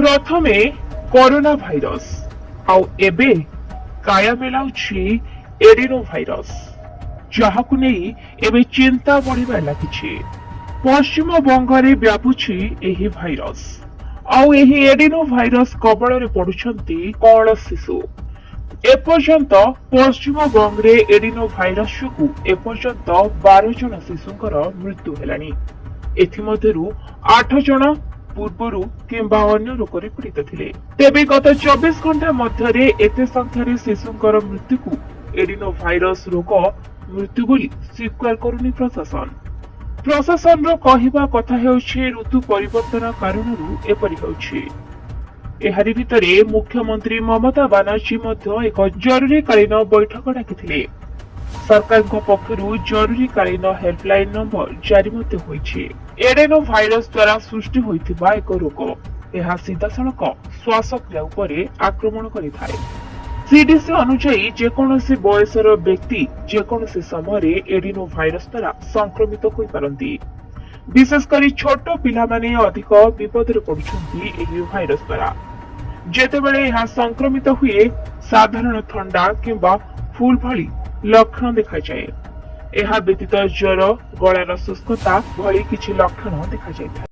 प्रथमे corona virus आउ एबे काया मिलाउछि एडिनो भाइरस जहाकु नेई एबे चिंता बढ़िबा लागिछि। पश्चिम बंगरे व्यापुछि एही भाइरस आउ एही एडिनो भाइरस कबଳରେ पडुछंती कौन शिशु। एपर्यंत पश्चिम बंगरे एडिनो भाइरस जोगु एपर्यंत 12 जन शिशुंकर मृत्यु हेलानी। एथिमध्यरु 8 जन पूर्वरु किंबा अन्य रोगरे पीड़ित थिले। तेबे गत 24 घंटा मध्यरे एते संख्यारे शिशुंकर मृत्युकु एडिनो भाइरस रोग मृत्यु बोली स्वीकार करुनी प्रशासन। प्रशासन रो कहिबा कथा हेउछि ऋतु परिवर्तन कारणरू एपरि हेउछि। एहारि भितरे मुख्यमंत्री ममता बानर्जी मध्य एक जरूरीकालीन बैठक डाकिथिले। सरकार पक्षरु जरूरीकालीन हेल्पलाइन नंबर जारी मध्य होइछि। एडेनो भाइरस द्वारा सृष्टि होइथिबा एक रोग एहा सीधासळख श्वासक्रिया उपरे आक्रमण करिथाय। सीडीसी अनुसायी जेकोनोसी बयसर व्यक्ति जेकोनोसी समय एडिनो भाइरस द्वारा संक्रमित होई पारंती। विशेषकर छोट पिला माने अधिक विपद रे पडुछंती एही भाइरस द्वारा। जेतेबेले यह संक्रमित हुए साधारण थंडा किंबा फूल भली लक्षण देखा जाए। यह व्यतीत ज्वर गଳାର शुष्कता भली किछि लक्षण देखा जाए।